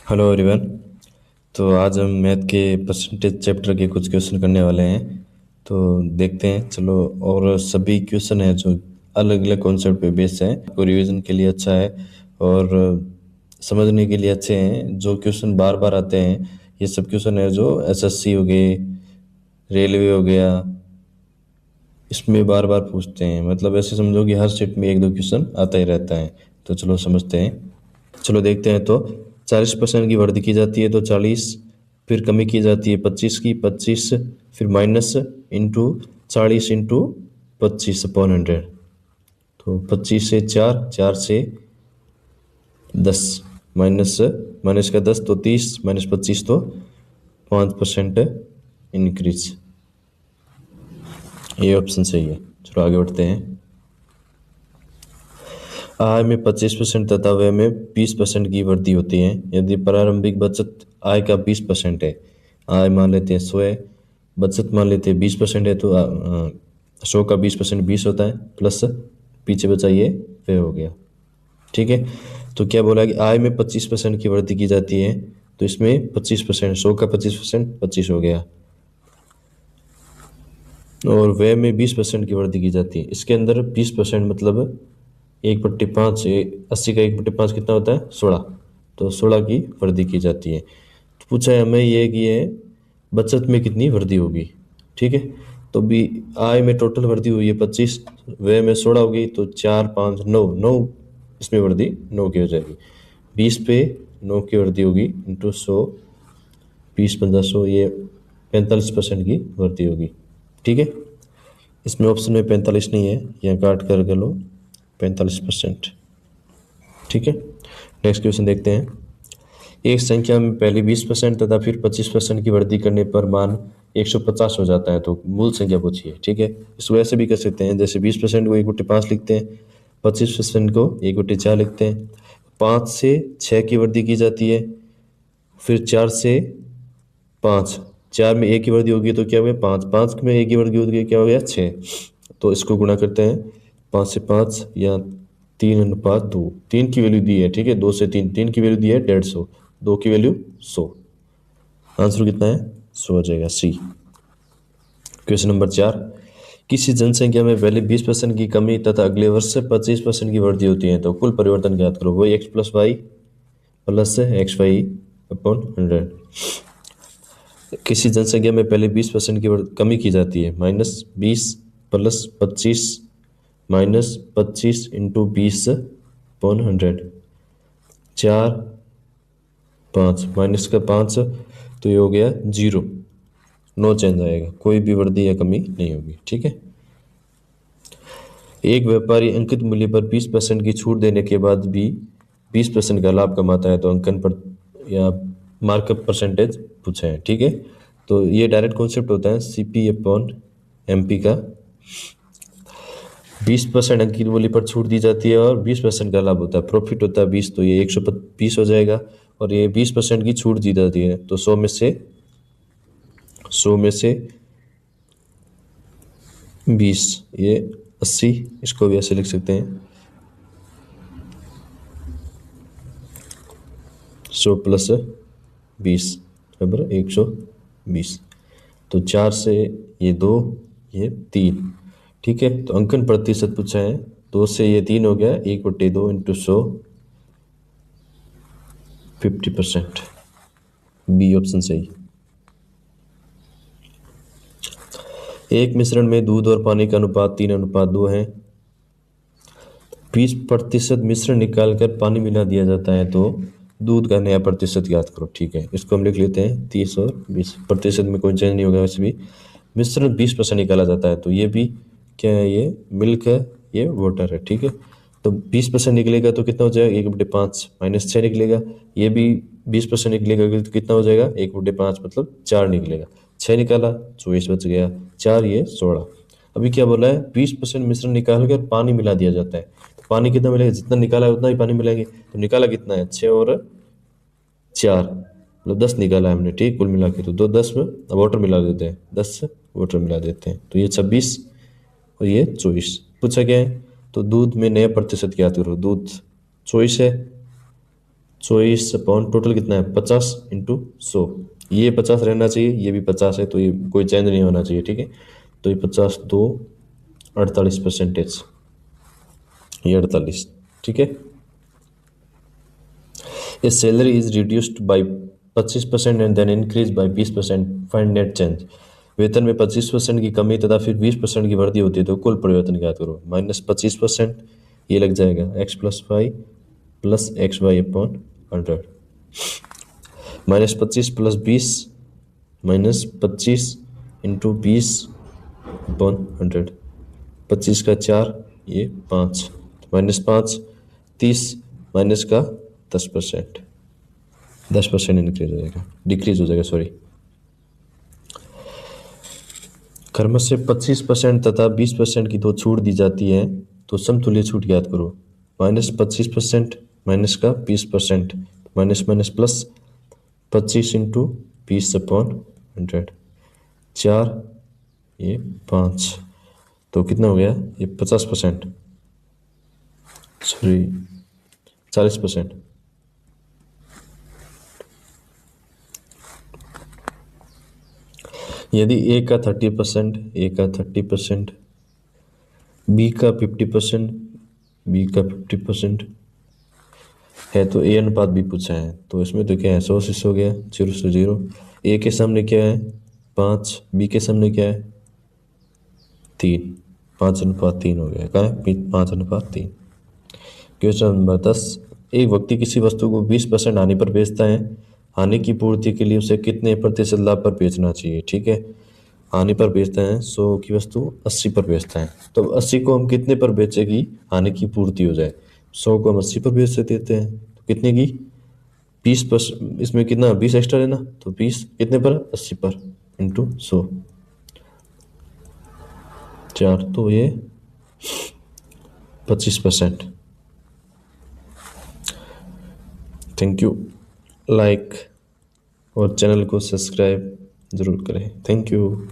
Hello everyone. तो आज हम मैथ के परसेंटेज चैप्टर के कुछ क्वेश्चन करने वाले हैं। तो देखते हैं, चलो। और सभी क्वेश्चन हैं जो अलग अलग कॉन्सेप्ट पे बेस्ड हैं, आपको रिवीजन के लिए अच्छा है और समझने के लिए अच्छे हैं। जो क्वेश्चन बार बार आते हैं ये सब क्वेश्चन है जो एसएससी हो गए, रेलवे हो गया, इसमें बार बार पूछते हैं। मतलब ऐसे समझो कि हर सेट में एक दो क्वेश्चन आता ही रहता है। तो चलो समझते हैं। चलो देखते हैं। तो 40% की वृद्धि की जाती है तो 40, फिर कमी की जाती है 25 की, 25 फिर माइनस इंटू 40 इंटू 25/100। तो 25 से 4, 4 से 10, माइनस माइनस का 10 तो 30, माइनस 25 तो 5% इंक्रीज। ये ऑप्शन सही है। चलो आगे बढ़ते हैं। आय में 25% तथा व्यय में 20% की वृद्धि होती है यदि प्रारंभिक बचत आय का 20% है। आय मान लेते हैं 100 है, बचत मान लेते हैं 20% है, तो 100 का 20% 20 होता है, प्लस पीछे बचा ये व्यय हो गया। ठीक है। तो क्या बोला कि आय में 25% की वृद्धि की जाती है, तो इसमें 25%, 100 का 25% 25 हो गया, और व्यय में 20% की वृद्धि की जाती है। इसके अंदर 20% मतलब 1/5, 80 का 1/5 कितना होता है? 16। तो 16 की वृद्धि की जाती है। तो पूछा है हमें ये कि ये बचत में कितनी वृद्धि होगी। ठीक है। तो भी आय में टोटल वृद्धि हुई है 25, व्यय में 16 होगी, तो 4 5 9, 9 इसमें वृद्धि 9 की हो जाएगी। 20 पे 9 की वृद्धि होगी इंटू 100, 20 15 100, ये 45% की वृद्धि होगी। ठीक है। इसमें ऑप्शन में 45 नहीं है, यहाँ काट कर लो 45%। ठीक है। नेक्स्ट क्वेश्चन देखते हैं। एक संख्या में पहले 20% तथा फिर 25% की वृद्धि करने पर मान 150 हो जाता है, तो मूल संख्या पूछिए। ठीक है। इसको ऐसे भी कर सकते हैं, जैसे 20% को 1/5 लिखते हैं, 25% को 1/4 लिखते हैं। 5 से 6 की वृद्धि की जाती है, फिर 4 से 5, 4 में 1 की वृद्धि होगी तो क्या हो गया 5, 5 में 1 की वृद्धि होगी क्या हो गया 6। तो इसको गुणा करते हैं 5 से 5 या 3:2, 3 की वैल्यू दी है। ठीक है। 2 से 3, 3 की वैल्यू दी है 150, 2 की वैल्यू 100। आंसर कितना है? 100 हो जाएगा, सी। Question number 4। किसी जनसंख्या में पहले 20% की कमी तथा अगले वर्ष से 25% की वृद्धि होती है, तो कुल परिवर्तन ज्ञात करो। वही x plus Y plus XY/100। किसी जनसंख्या में पहले 20% की कमी की जाती है, -20 प्लस 25 माइनस 25 इंटू 20/100। 4 5 माइनस का 5, तो ये हो गया 0, नो चेंज आएगा, कोई भी वृद्धि या कमी नहीं होगी। ठीक है। एक व्यापारी अंकित मूल्य पर 20% की छूट देने के बाद भी 20% का लाभ कमाता है, तो अंकन पर या मार्कअप परसेंटेज पूछा है। ठीक है। तो ये डायरेक्ट कॉन्सेप्ट होता है CP/MP का। 20% अंकित मूल्य पर छूट दी जाती है और 20% का लाभ होता है, प्रॉफिट होता है 20, तो ये 120 हो जाएगा। और ये 20% की छूट दी जाती है, तो 100 में से 20, ये 80। इसको भी ऐसे लिख सकते हैं 100 प्लस 20 बराबर 120। तो 4 से ये 2, ये 3। ठीक है। तो अंकन प्रतिशत पूछा है, 2 से ये 3 हो गया, 1/2 इंटू 100, 50%। बी ऑप्शन सही। एक मिश्रण में दूध और पानी का अनुपात 3:2 है। 20% मिश्रण निकालकर पानी मिला दिया जाता है, तो दूध का नया प्रतिशत याद करो। ठीक है। इसको हम लिख लेते हैं 30 और 20%, में कोई चेंज नहीं होगा। वैसे भी मिश्रण 20% निकाला जाता है, तो ये भी क्या है, ये मिल्क है, ये वाटर है। ठीक है। तो 20% निकलेगा तो कितना हो जाएगा 1/5, -6 निकलेगा। ये भी 20% निकलेगा तो कितना हो जाएगा 1/5, मतलब 4 निकलेगा। 6 निकाला, 24 बच गया, 4 ये 16। अभी क्या बोला है, 20% मिश्रण निकाल कर पानी मिला दिया जाता है, तो पानी कितना मिलेगा, जितना निकाला है उतना ही पानी मिलाएंगे। तो निकाला कितना है 6 और 4, मतलब 10 निकाला है हमने। ठीक, कुल मिला के तो 10 में वाटर मिला देते हैं, 10 वाटर मिला देते हैं, तो ये 26 और ये 24। पूछा क्या है, तो दूध में नया प्रतिशत ज्ञात करो। दूध 24 है, 24 अपॉन टोटल कितना है 50 इंटू 100। ये 50 रहना चाहिए, ये भी 50 है, तो ये कोई चेंज नहीं होना चाहिए, ठीक है। तो ये 50 2 48%, ये 48, ठीक है। A salary is reduced by 25% and then increase by 20%, find net change. वेतन में 25% की कमी तथा फिर 20% की वृद्धि होती है तो कुल परिवर्तन ज्ञात करो। -25%, ये लग जाएगा x+y plus XY upon 100, -25 plus 20 -25 into 20 upon 100, 25 का 4, ये 5, -5 30 माइनस का 10%, 10% इंक्रीज हो जाएगा, डिक्रीज हो जाएगा, सॉरी। कर्म से 25% तथा 20% की दो छूट दी जाती है तो समतुल्य छूट ज्ञात करो। -25% माइनस का 20%, minus minus plus 25 into 20 upon 100, 4 ये 5, तो कितना हो गया ये 50%, सॉरी 40%। यदि ए का 30%, ए का 30%, बी का 50%, बी का 50% है तो ए अनुपात भी पूछा है, तो इसमें तो क्या है 100 से 100 गया, 0 से 0। ए के सामने क्या है 5, बी के सामने क्या है 3, 5:3 हो गया, क्या है 5:3। क्वेश्चन नंबर 10, एक व्यक्ति किसी वस्तु को 20% हानि पर बेचता है, हानि की पूर्ति के लिए उसे कितने प्रतिशत लाभ पर बेचना चाहिए, ठीक है। हानि पर बेचता है 100 की वस्तु 80 पर बेचता है, तो 80 को हम कितने पर बेचेगी हानि की पूर्ति हो जाए, 100 को हम 80 पर बेच देते हैं, तो कितने की 20%, इसमें कितना 20 एक्स्ट्रा लेना, तो 20 कितने पर 80 पर इंटू 100, 4, तो ये 25%। थैंक यू, लाइक और चैनल को सब्सक्राइब ज़रूर करें, थैंक यू।